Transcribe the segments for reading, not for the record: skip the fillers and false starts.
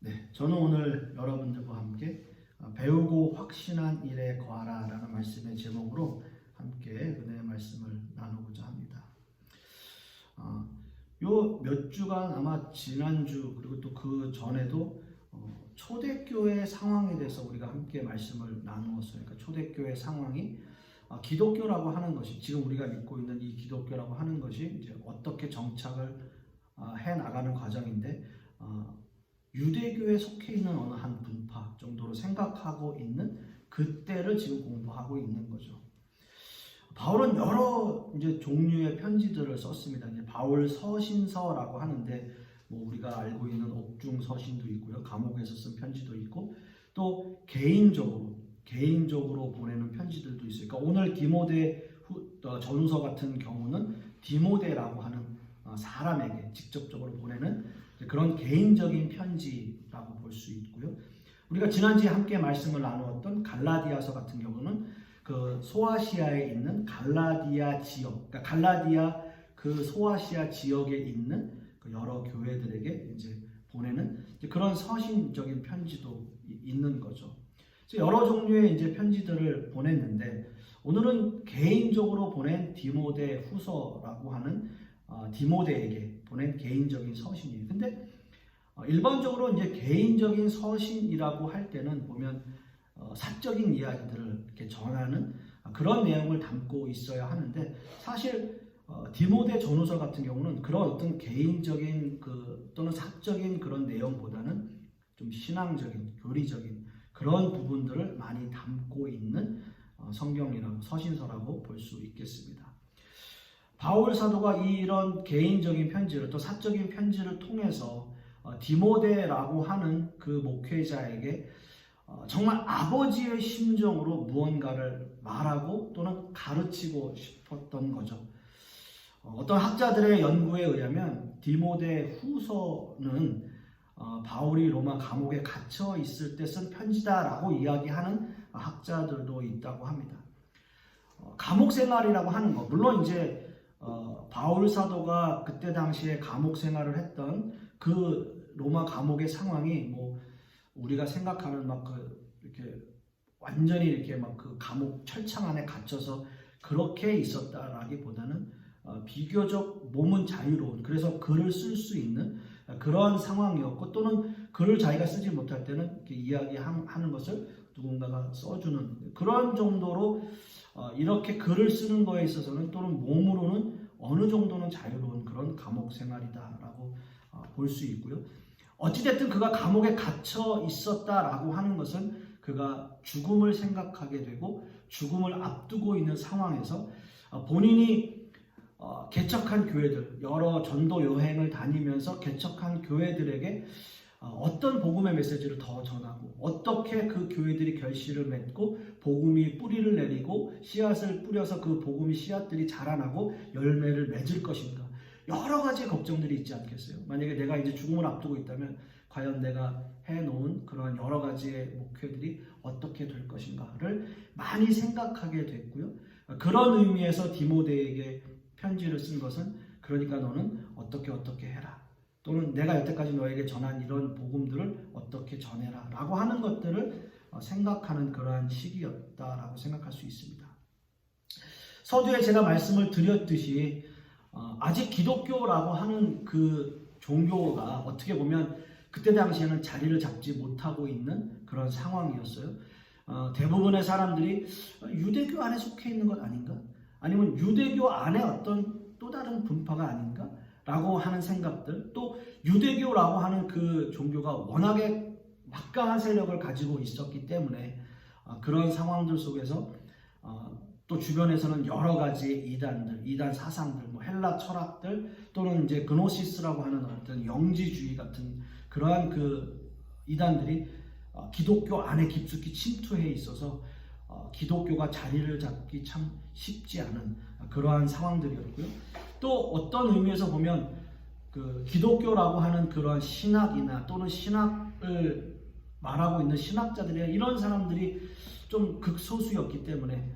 네, 저는 오늘 여러분들과 함께 배우고 확신한 일에 거하라 라는 말씀의 제목으로 함께 은혜의 말씀을 나누고자 합니다. 요 몇 주간 아마 지난주 그리고 또 그 전에도 초대교회 상황에 대해서 우리가 함께 말씀을 나누었어요. 그러니까 초대교회 상황이 기독교라고 하는 것이 지금 우리가 믿고 있는 이 기독교라고 하는 것이 이제 어떻게 정착을 해 나가는 과정인데 유대교에 속해 있는 어느 한 분파 정도로 생각하고 있는 그때를 지금 공부하고 있는 거죠. 바울은 여러 이제 종류의 편지들을 썼습니다. 이제 바울 서신서라고 하는데 뭐 우리가 알고 있는 옥중 서신도 있고요, 감옥에서 쓴 편지도 있고 또 개인적으로 보내는 편지들도 있어요. 그러니까 오늘 디모데 전후서 같은 경우는 디모데라고 하는 사람에게 직접적으로 보내는 그런 개인적인 편지라고 볼 수 있고요. 우리가 지난주에 함께 말씀을 나누었던 갈라디아서 같은 경우는 그 소아시아에 있는 갈라디아 지역, 그러니까 갈라디아 그 소아시아 지역에 있는 그 여러 교회들에게 이제 보내는 그런 서신적인 편지도 있는 거죠. 그래서 여러 종류의 이제 편지들을 보냈는데 오늘은 개인적으로 보낸 디모데 후서라고 하는 디모데에게 보낸 개인적인 서신이에요. 근데 일반적으로 이제 개인적인 서신이라고 할 때는 보면 사적인 이야기들을 이렇게 전하는 그런 내용을 담고 있어야 하는데 사실 디모데 전후서 같은 경우는 그런 어떤 개인적인 또는 사적인 그런 내용보다는 좀 신앙적인, 교리적인 그런 부분들을 많이 담고 있는 성경이라고 서신서라고 볼 수 있겠습니다. 바울 사도가 이런 개인적인 편지를 또 사적인 편지를 통해서 디모데라고 하는 그 목회자에게 정말 아버지의 심정으로 무언가를 말하고 또는 가르치고 싶었던 거죠. 어떤 학자들의 연구에 의하면 디모데 후서는 바울이 로마 감옥에 갇혀 있을 때 쓴 편지다라고 이야기하는 학자들도 있다고 합니다. 감옥 생활이라고 하는 거, 물론 이제 바울 사도가 그때 당시에 감옥 생활을 했던 그 로마 감옥의 상황이 뭐 우리가 생각하는 이렇게 완전히 이렇게 그 감옥 철창 안에 갇혀서 그렇게 있었다라기보다는 비교적 몸은 자유로운, 그래서 글을 쓸 수 있는 그런 상황이었고 또는 글을 자기가 쓰지 못할 때는 이렇게 이야기하는 것을 누군가가 써주는 그런 정도로 이렇게 글을 쓰는 거에 있어서는 또는 몸으로는 어느 정도는 자유로운 그런 감옥 생활이다라고 볼 수 있고요. 어찌됐든 그가 감옥에 갇혀 있었다라고 하는 것은 그가 죽음을 생각하게 되고 죽음을 앞두고 있는 상황에서 본인이 개척한 교회들, 여러 전도 여행을 다니면서 개척한 교회들에게 어떤 복음의 메시지를 더 전하고 어떻게 그 교회들이 결실을 맺고 복음이 뿌리를 내리고 씨앗을 뿌려서 그 복음이 씨앗들이 자라나고 열매를 맺을 것인가, 여러 가지 걱정들이 있지 않겠어요? 만약에 내가 이제 죽음을 앞두고 있다면 과연 내가 해놓은 그런 여러 가지의 목회들이 어떻게 될 것인가를 많이 생각하게 됐고요. 그런 의미에서 디모데에게 편지를 쓴 것은 그러니까 너는 어떻게 해라, 또는 내가 여태까지 너에게 전한 이런 복음들을 어떻게 전해라 라고 하는 것들을 생각하는 그러한 시기였다라고 생각할 수 있습니다. 서두에 제가 말씀을 드렸듯이 아직 기독교라고 하는 그 종교가 어떻게 보면 그때 당시에는 자리를 잡지 못하고 있는 그런 상황이었어요. 대부분의 사람들이 유대교 안에 속해 있는 것 아닌가? 아니면 유대교 안에 어떤 또 다른 분파가 아닌가? 라고 하는 생각들, 또 유대교라고 하는 그 종교가 워낙에 막강한 세력을 가지고 있었기 때문에 그런 상황들 속에서 또 주변에서는 여러 가지 이단 사상들, 뭐 헬라 철학들 또는 이제 그노시스라고 하는 어떤 영지주의 같은 그러한 그 이단들이 기독교 안에 깊숙이 침투해 있어서 기독교가 자리를 잡기 참 쉽지 않은 그러한 상황들이었고요. 또 어떤 의미에서 보면 그 기독교라고 하는 그러한 신학이나 또는 신학을 말하고 있는 신학자들이 이런 사람들이 좀 극소수였기 때문에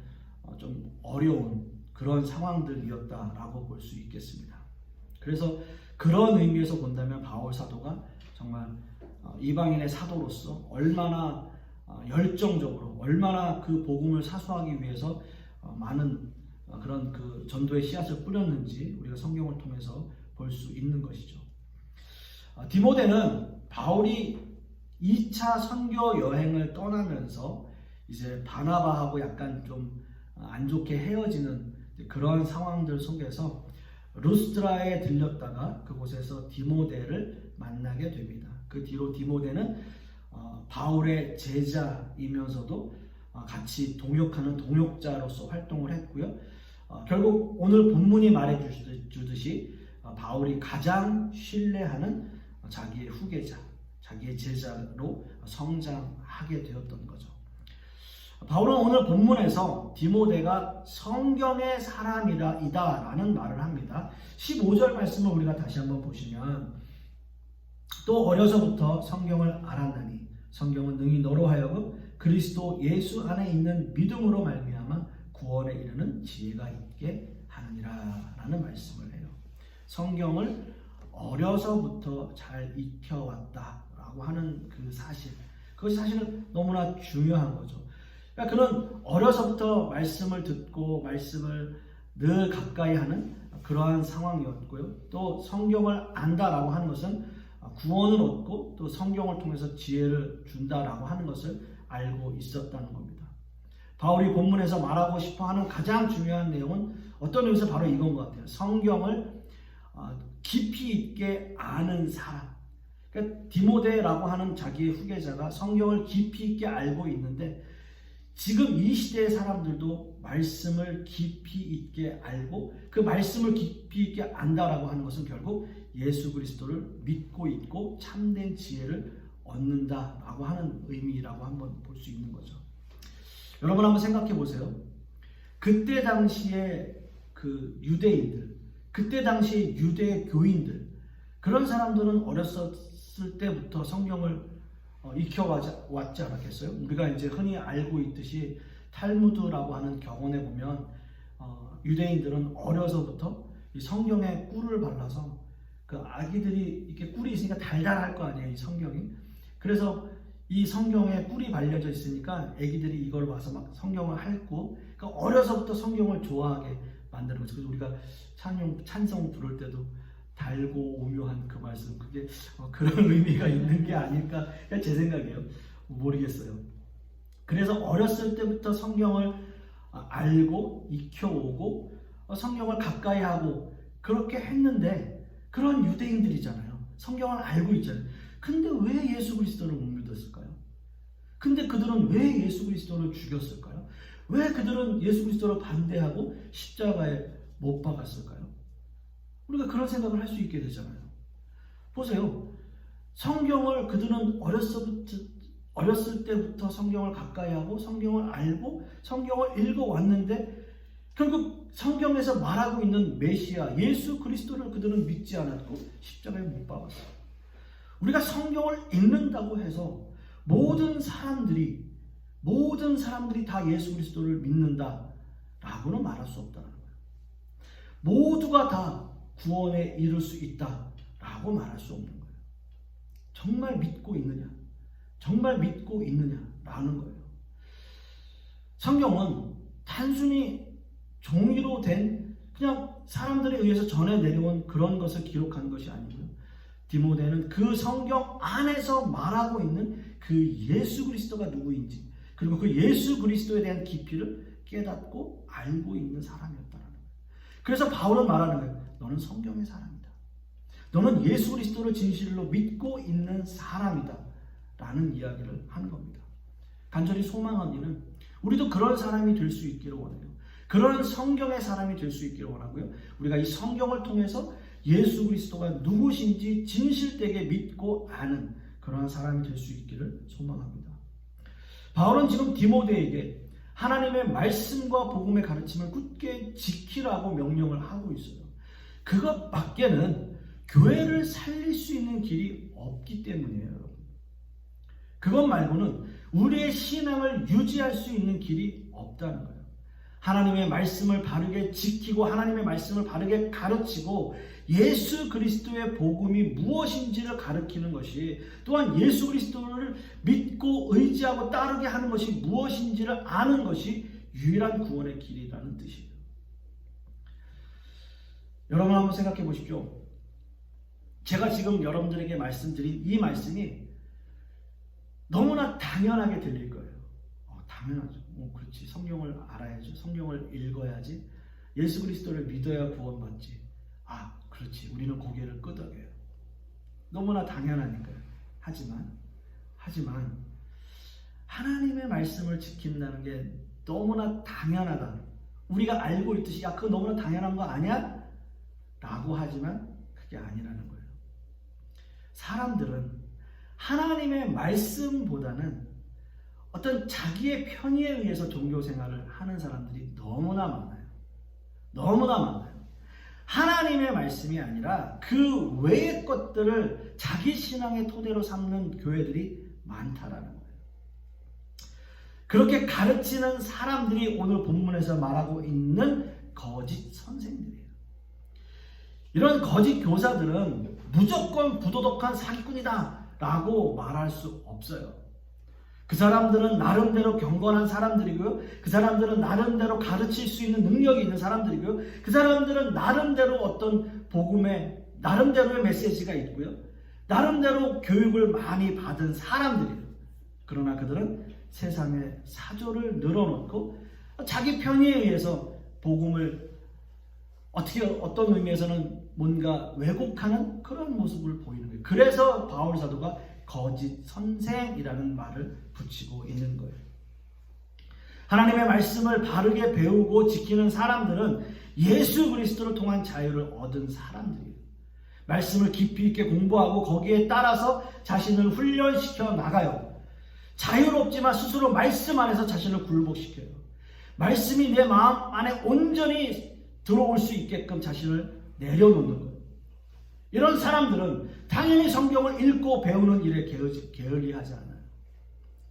좀 어려운 그런 상황들이었다라고 볼 수 있겠습니다. 그래서 그런 의미에서 본다면 바울 사도가 정말 이방인의 사도로서 얼마나 열정적으로, 얼마나 그 복음을 사수하기 위해서 많은 그런 그 전도의 씨앗을 뿌렸는지 우리가 성경을 통해서 볼 수 있는 것이죠. 디모데는 바울이 2차 선교 여행을 떠나면서 이제 바나바하고 약간 좀 안 좋게 헤어지는 그런 상황들 속에서 루스드라에 들렸다가 그곳에서 디모데를 만나게 됩니다. 그 뒤로 디모데는 바울의 제자이면서도 같이 동역하는 동역자로서 활동을 했고요. 결국 오늘 본문이 말해주듯이 바울이 가장 신뢰하는 자기의 후계자, 자기의 제자로 성장하게 되었던 거죠. 바울은 오늘 본문에서 디모데가 성경의 사람이다라는 말을 합니다. 15절 말씀을 우리가 다시 한번 보시면, 또 어려서부터 성경을 알았나니 성경은 능히 너로 하여금 그리스도 예수 안에 있는 믿음으로 말미암아 구원에 이르는 지혜가 있게 하느니라 라는 말씀을 해요. 성경을 어려서부터 잘 익혀왔다라고 하는 그 사실, 그것이 사실은 너무나 중요한 거죠. 그러니까 그는 어려서부터 말씀을 듣고 말씀을 늘 가까이 하는 그러한 상황이었고요. 또 성경을 안다라고 하는 것은 구원을 얻고 또 성경을 통해서 지혜를 준다라고 하는 것을 알고 있었다는 겁니다. 바울이 본문에서 말하고 싶어하는 가장 중요한 내용은 어떤 의미에서 바로 이건 것 같아요. 성경을 깊이 있게 아는 사람. 그러니까 디모데라고 하는 자기의 후계자가 성경을 깊이 있게 알고 있는데, 지금 이 시대의 사람들도 말씀을 깊이 있게 알고 그 말씀을 깊이 있게 안다라고 하는 것은 결국 예수 그리스도를 믿고 있고 참된 지혜를 얻는다라고 하는 의미라고 한번 볼 수 있는 거죠. 여러분 한번 생각해 보세요. 그때 당시에 그 유대인들, 그때 당시에 유대 교인들, 그런 사람들은 어렸을 때부터 성경을 익혀왔지 않았겠어요? 우리가 이제 흔히 알고 있듯이 탈무드라고 하는 경원에 보면 유대인들은 어려서부터 이 성경에 꿀을 발라서 그 아기들이 이렇게 꿀이 있으니까 달달할 거 아니에요, 이 성경이. 그래서 이 성경에 꿀이 발려져 있으니까 아기들이 이걸 와서 막 성경을 핥고, 그러니까 어려서부터 성경을 좋아하게 만드는 거죠. 그래서 우리가 찬송 부를 때도 달고 오묘한 그 말씀, 그게 그런 의미가 있는 게 아닐까, 제 생각이에요. 모르겠어요. 그래서 어렸을 때부터 성경을 알고 익혀오고 성경을 가까이 하고 그렇게 했는데, 그런 유대인들이잖아요. 성경을 알고 있잖아요. 근데 왜 예수 그리스도를 못 믿었을까요? 근데 그들은 왜 예수 그리스도를 죽였을까요? 왜 그들은 예수 그리스도를 반대하고 십자가에 못 박았을까요? 우리가 그런 생각을 할 수 있게 되잖아요. 보세요. 성경을 그들은 어렸을 때부터 성경을 가까이 하고 성경을 알고 성경을 읽어왔는데, 결국 성경에서 말하고 있는 메시아 예수 그리스도를 그들은 믿지 않았고 십자가에 못 박았어요. 우리가 성경을 읽는다고 해서 모든 사람들이 다 예수 그리스도를 믿는다라고는 말할 수 없다는 거예요. 모두가 다 구원에 이를 수 있다라고 말할 수 없는 거예요. 정말 믿고 있느냐? 정말 믿고 있느냐라는 거예요. 성경은 단순히 종이로 된 그냥 사람들에 의해서 전해 내려온 그런 것을 기록한 것이 아니고요. 디모데는 그 성경 안에서 말하고 있는 그 예수 그리스도가 누구인지, 그리고 그 예수 그리스도에 대한 깊이를 깨닫고 알고 있는 사람이었다는 거예요. 그래서 바울은 말하는 거예요. 너는 성경의 사람이다. 너는 예수 그리스도를 진실로 믿고 있는 사람이다 라는 이야기를 하는 겁니다. 간절히 소망한 이는 우리도 그런 사람이 될 수 있기를 원해요. 그런 성경의 사람이 될 수 있기를 원하고요. 우리가 이 성경을 통해서 예수 그리스도가 누구신지 진실되게 믿고 아는 그런 사람이 될 수 있기를 소망합니다. 바울은 지금 디모데에게 하나님의 말씀과 복음의 가르침을 굳게 지키라고 명령을 하고 있어요. 그것밖에는 교회를 살릴 수 있는 길이 없기 때문이에요, 여러분. 그것 말고는 우리의 신앙을 유지할 수 있는 길이 없다는 거예요. 하나님의 말씀을 바르게 지키고 하나님의 말씀을 바르게 가르치고 예수 그리스도의 복음이 무엇인지를 가르치는 것이, 또한 예수 그리스도를 믿고 의지하고 따르게 하는 것이 무엇인지를 아는 것이 유일한 구원의 길이라는 뜻이에요. 여러분 한번 생각해 보십시오. 제가 지금 여러분들에게 말씀드린 이 말씀이 너무나 당연하게 들릴 거예요. 당연하죠. 그렇지. 성경을 알아야죠. 성경을 읽어야지. 예수 그리스도를 믿어야 구원받지. 그렇지. 우리는 고개를 끄덕여요. 너무나 당연하니까요. 하지만 하나님의 말씀을 지킨다는 게 너무나 당연하다. 우리가 알고 있듯이 그거 너무나 당연한 거 아니야? 라고 하지만 그게 아니라는 거예요. 사람들은 하나님의 말씀보다는 어떤 자기의 편의에 의해서 종교생활을 하는 사람들이 너무나 많아요. 너무나 많아요. 하나님의 말씀이 아니라 그 외의 것들을 자기 신앙의 토대로 삼는 교회들이 많다라는 거예요. 그렇게 가르치는 사람들이 오늘 본문에서 말하고 있는 거짓 선생들이에요. 이런 거짓 교사들은 무조건 부도덕한 사기꾼이다 라고 말할 수 없어요. 그 사람들은 나름대로 경건한 사람들이고요. 그 사람들은 나름대로 가르칠 수 있는 능력이 있는 사람들이고요. 그 사람들은 나름대로 어떤 복음의 나름대로의 메시지가 있고요. 나름대로 교육을 많이 받은 사람들이에요. 그러나 그들은 세상에 사조를 늘어놓고 자기 편의에 의해서 복음을 어떤 의미에서는 뭔가 왜곡하는 그런 모습을 보이는 거예요. 그래서 바울 사도가 거짓 선생이라는 말을 붙이고 있는 거예요. 하나님의 말씀을 바르게 배우고 지키는 사람들은 예수 그리스도를 통한 자유를 얻은 사람들이에요. 말씀을 깊이 있게 공부하고 거기에 따라서 자신을 훈련시켜 나가요. 자유롭지만 스스로 말씀 안에서 자신을 굴복시켜요. 말씀이 내 마음 안에 온전히 들어올 수 있게끔 자신을 내려놓는 거예요. 이런 사람들은 당연히 성경을 읽고 배우는 일에 게을리하지 않아요.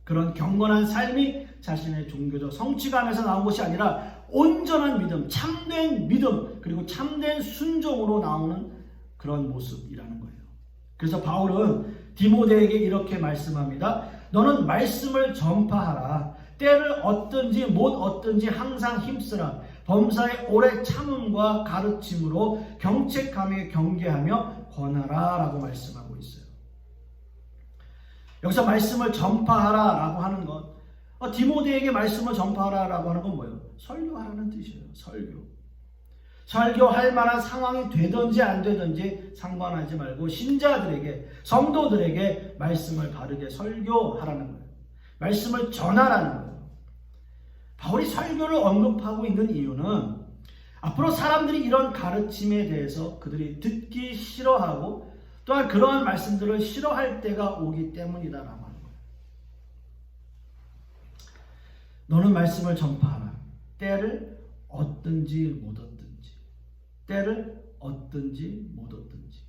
그런 경건한 삶이 자신의 종교적 성취감에서 나온 것이 아니라 온전한 믿음, 참된 믿음, 그리고 참된 순종으로 나오는 그런 모습이라는 거예요. 그래서 바울은 디모데에게 이렇게 말씀합니다. 너는 말씀을 전파하라. 때를 얻든지 못 얻든지 항상 힘쓰라. 범사의 오래 참음과 가르침으로 경책하며 경계하며 권하라 라고 말씀하고 있어요. 여기서 말씀을 전파하라 라고 하는 것, 디모데에게 말씀을 전파하라 라고 하는 건 뭐예요? 설교하라는 뜻이에요. 설교할 만한 상황이 되든지 안 되든지 상관하지 말고 신자들에게, 성도들에게 말씀을 바르게 설교하라는 거예요. 말씀을 전하라는 거예요. 바울이 설교를 언급하고 있는 이유는 앞으로 사람들이 이런 가르침에 대해서 그들이 듣기 싫어하고 또한 그러한 말씀들을 싫어할 때가 오기 때문이다라고 하는 거예요. 너는 말씀을 전파하라. 때를 얻든지 못 얻든지. 때를 얻든지 못 얻든지.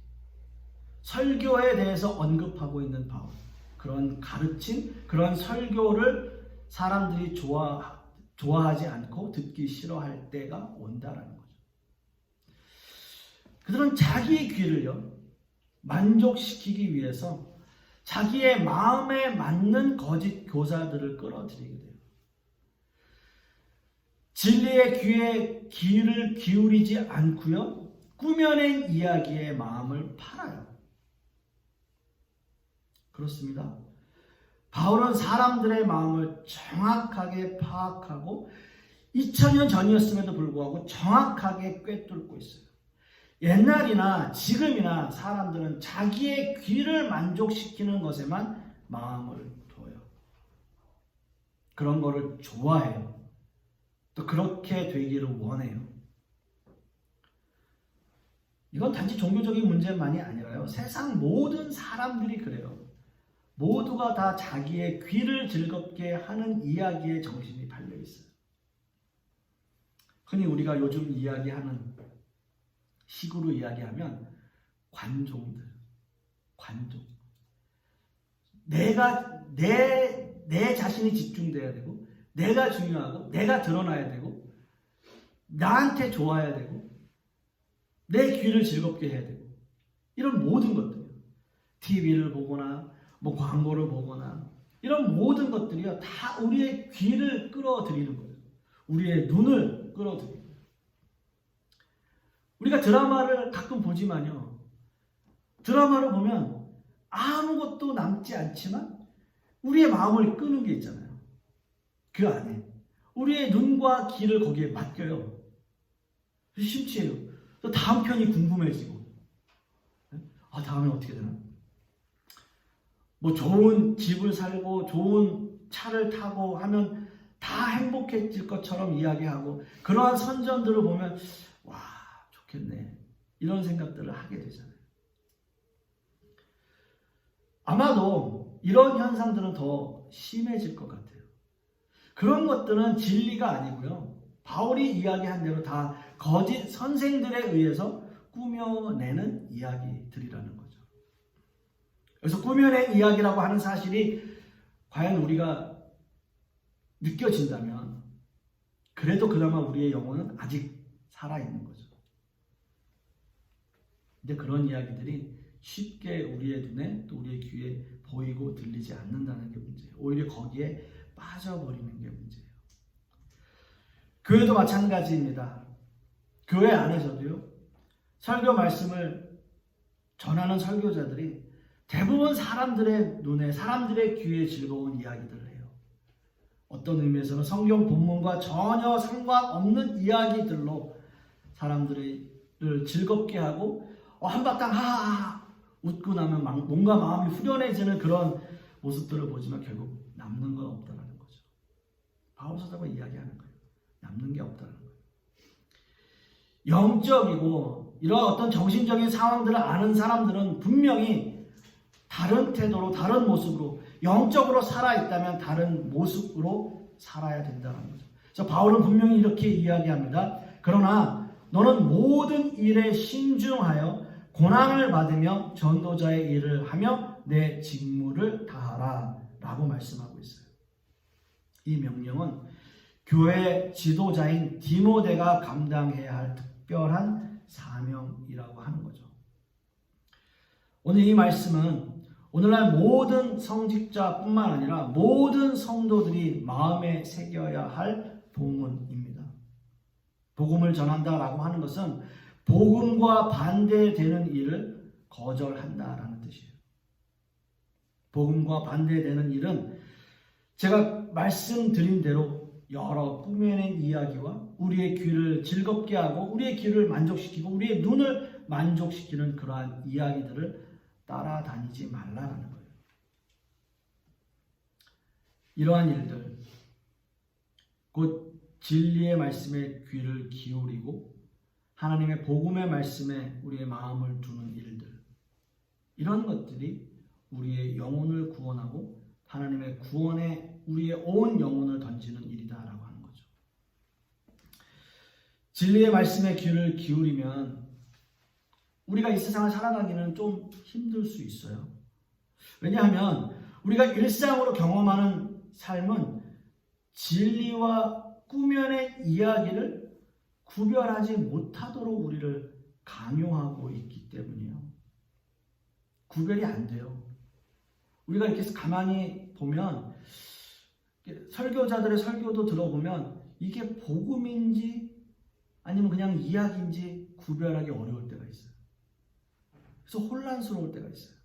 설교에 대해서 언급하고 있는 바울. 그런 가르침, 그런 설교를 사람들이 좋아하지 않고 듣기 싫어할 때가 온다라는 거죠. 그들은 자기의 귀를요, 만족시키기 위해서 자기의 마음에 맞는 거짓 교사들을 끌어들이게 돼요. 진리의 귀에 귀를 기울이지 않고요, 꾸며낸 이야기에 마음을 팔아요. 그렇습니다. 바울은 사람들의 마음을 정확하게 파악하고 2000년 전이었음에도 불구하고 정확하게 꿰뚫고 있어요. 옛날이나 지금이나 사람들은 자기의 귀를 만족시키는 것에만 마음을 둬요. 그런 거를 좋아해요. 또 그렇게 되기를 원해요. 이건 단지 종교적인 문제만이 아니라요, 세상 모든 사람들이 그래요. 모두가 다 자기의 귀를 즐겁게 하는 이야기에 정신이 팔려 있어요. 흔히 우리가 요즘 이야기하는, 식으로 이야기하면 관종. 내 자신이 집중돼야 되고, 내가 중요하고, 내가 드러나야 되고, 나한테 좋아야 되고 내 귀를 즐겁게 해야 되고 이런 모든 것들이요. TV를 보거나 뭐 광고를 보거나 이런 모든 것들이요. 다 우리의 귀를 끌어들이는 거예요. 우리의 눈을 끌어들이는 거예요. 우리가 드라마를 가끔 보지만요. 드라마를 보면 아무것도 남지 않지만 우리의 마음을 끄는 게 있잖아요. 그 안에. 우리의 눈과 귀를 거기에 맡겨요. 심취해요. 또 다음 편이 궁금해지고. 아, 다음에 어떻게 되나? 뭐 좋은 집을 살고 좋은 차를 타고 하면 다 행복해질 것처럼 이야기하고 그러한 선전들을 보면 와, 좋겠네. 이런 생각들을 하게 되잖아요. 아마도 이런 현상들은 더 심해질 것 같아요. 그런 것들은 진리가 아니고요. 바울이 이야기한 대로 다 거짓 선생들에 의해서 꾸며내는 이야기들이라는 거죠. 그래서 꾸며낸 이야기라고 하는 사실이 과연 우리가 느껴진다면 그래도 그나마 우리의 영혼은 아직 살아있는 거죠. 근데 그런 이야기들이 쉽게 우리의 눈에 또 우리의 귀에 보이고 들리지 않는다는 게 문제예요. 오히려 거기에 빠져버리는 게 문제예요. 교회도 마찬가지입니다. 교회 안에서도요. 설교 말씀을 전하는 설교자들이 대부분 사람들의 눈에 사람들의 귀에 즐거운 이야기들을 해요. 어떤 의미에서는 성경 본문과 전혀 상관없는 이야기들로 사람들을 즐겁게 하고 한바탕 하하 웃고 나면 뭔가 마음이 후련해지는 그런 모습들을 보지만 결국 남는 건 없다라는 거죠. 바울 사도가 이야기하는 거예요. 남는 게 없다는 거예요. 영적이고 이런 어떤 정신적인 상황들을 아는 사람들은 분명히 다른 태도로 다른 모습으로 영적으로 살아있다면 다른 모습으로 살아야 된다는 거죠. 그래서 바울은 분명히 이렇게 이야기합니다. 그러나 너는 모든 일에 신중하여 고난을 받으며 전도자의 일을 하며 내 직무를 다하라 라고 말씀하고 있어요. 이 명령은 교회 지도자인 디모데가 감당해야 할 특별한 사명이라고 하는 거죠. 오늘 이 말씀은 오늘날 모든 성직자뿐만 아니라 모든 성도들이 마음에 새겨야 할 본문입니다. 복음을 전한다라고 하는 것은 복음과 반대되는 일을 거절한다라는 뜻이에요. 복음과 반대되는 일은 제가 말씀드린 대로 여러 꾸며낸 이야기와 우리의 귀를 즐겁게 하고 우리의 귀를 만족시키고 우리의 눈을 만족시키는 그러한 이야기들을 따라다니지 말라라는 거예요. 이러한 일들, 곧 진리의 말씀에 귀를 기울이고 하나님의 복음의 말씀에 우리의 마음을 두는 일들, 이런 것들이 우리의 영혼을 구원하고 하나님의 구원에 우리의 온 영혼을 던지는 일이다라고 하는 거죠. 진리의 말씀에 귀를 기울이면 우리가 이 세상을 살아가기는 좀 힘들 수 있어요. 왜냐하면 우리가 일상으로 경험하는 삶은 진리와 꾸며낸 이야기를 구별하지 못하도록 우리를 강요하고 있기 때문이에요. 구별이 안 돼요. 우리가 이렇게 가만히 보면 설교자들의 설교도 들어보면 이게 복음인지 아니면 그냥 이야기인지 구별하기 어려울 때가 있어요. 그래서 혼란스러울 때가 있어요.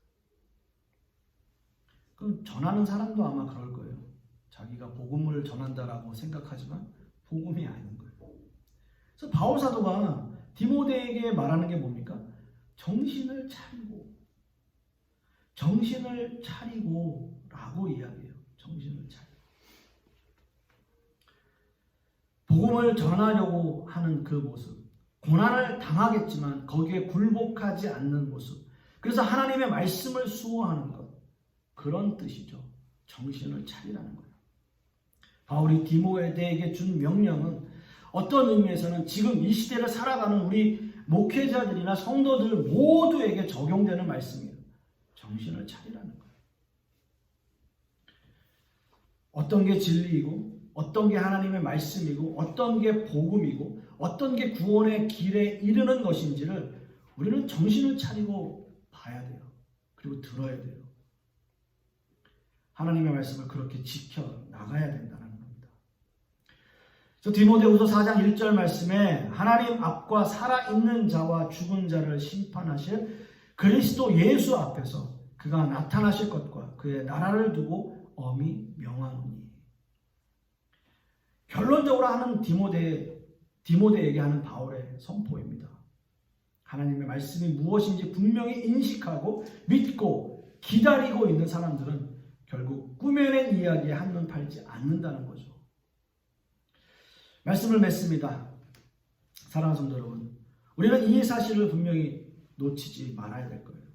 그럼 전하는 사람도 아마 그럴 거예요. 자기가 복음을 전한다라고 생각하지만 복음이 아닌 거예요. 그래서 바울 사도가 디모데에게 말하는 게 뭡니까? 정신을 차리고 라고 이야기해요. 정신을 차리고. 복음을 전하려고 하는 그 모습, 고난을 당하겠지만 거기에 굴복하지 않는 모습, 그래서 하나님의 말씀을 수호하는 것, 그런 뜻이죠. 정신을 차리라는 거예요. 바울이 디모데에게 준 명령은 어떤 의미에서는 지금 이 시대를 살아가는 우리 목회자들이나 성도들 모두에게 적용되는 말씀이에요. 정신을 차리라는 거예요. 어떤 게 진리이고 어떤 게 하나님의 말씀이고 어떤 게 복음이고 어떤 게 구원의 길에 이르는 것인지를 우리는 정신을 차리고 봐야 돼요. 그리고 들어야 돼요. 하나님의 말씀을 그렇게 지켜나가야 된다는 겁니다. 디모데후서 4장 1절 말씀에 하나님 앞과 살아있는 자와 죽은 자를 심판하실 그리스도 예수 앞에서 그가 나타나실 것과 그의 나라를 두고 엄히 명하노니. 결론적으로 하는 디모데에게 하는 바울의 선포입니다. 하나님의 말씀이 무엇인지 분명히 인식하고 믿고 기다리고 있는 사람들은 결국 꾸며낸 이야기에 한눈 팔지 않는다는 거죠. 말씀을 맺습니다. 사랑하는 성도 여러분, 우리는 이 사실을 분명히 놓치지 말아야 될 거예요.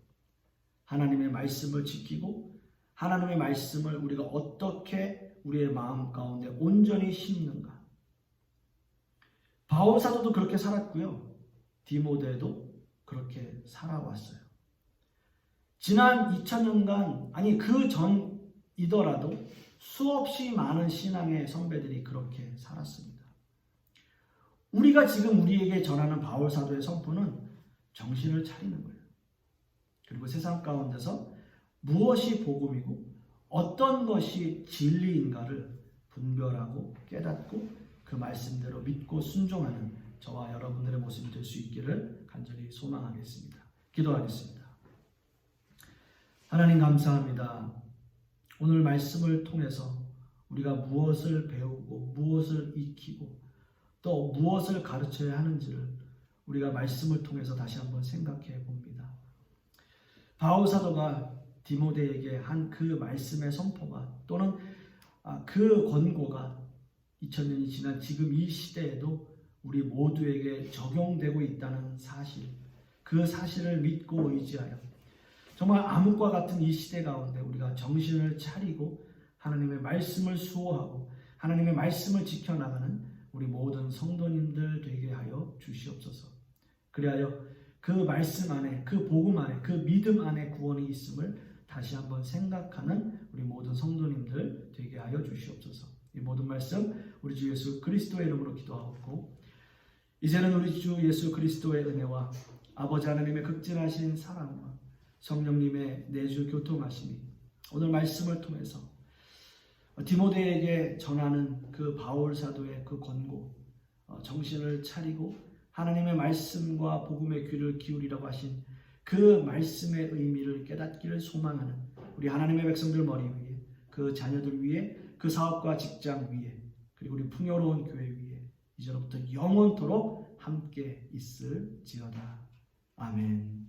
하나님의 말씀을 지키고 하나님의 말씀을 우리가 어떻게 우리의 마음 가운데 온전히 심는가. 바울 사도도 그렇게 살았고요. 디모데도 그렇게 살아왔어요. 지난 2000년간, 아니 그 전이더라도 수없이 많은 신앙의 선배들이 그렇게 살았습니다. 우리가 지금 우리에게 전하는 바울 사도의 선포는 정신을 차리는 거예요. 그리고 세상 가운데서 무엇이 복음이고 어떤 것이 진리인가를 분별하고 깨닫고 그 말씀대로 믿고 순종하는 저와 여러분들의 모습이 될 수 있기를 간절히 소망하겠습니다. 기도하겠습니다. 하나님 감사합니다. 오늘 말씀을 통해서 우리가 무엇을 배우고 무엇을 익히고 또 무엇을 가르쳐야 하는지를 우리가 말씀을 통해서 다시 한번 생각해 봅니다. 바울 사도가 디모데에게 한 그 말씀의 선포가 또는 그 권고가 2000년이 지난 지금 이 시대에도 우리 모두에게 적용되고 있다는 사실, 그 사실을 믿고 의지하여 정말 암흑과 같은 이 시대 가운데 우리가 정신을 차리고 하나님의 말씀을 수호하고 하나님의 말씀을 지켜나가는 우리 모든 성도님들 되게 하여 주시옵소서. 그리하여 그 말씀 안에, 그 복음 안에, 그 믿음 안에 구원이 있음을 다시 한번 생각하는 우리 모든 성도님들 되게 하여 주시옵소서. 이 모든 말씀 우리 주 예수 그리스도의 이름으로 기도하옵고, 이제는 우리 주 예수 그리스도의 은혜와 아버지 하나님의 극진하신 사랑과 성령님의 내주 교통하심이 오늘 말씀을 통해서 디모데에게 전하는 그 바울 사도의 그 권고, 정신을 차리고 하나님의 말씀과 복음의 귀를 기울이라고 하신 그 말씀의 의미를 깨닫기를 소망하는 우리 하나님의 백성들 머리 위에, 그 자녀들 위에, 그 사업과 직장 위에, 그리고 우리 풍요로운 교회 위에 이제로부터 영원토록 함께 있을지어다. 아멘.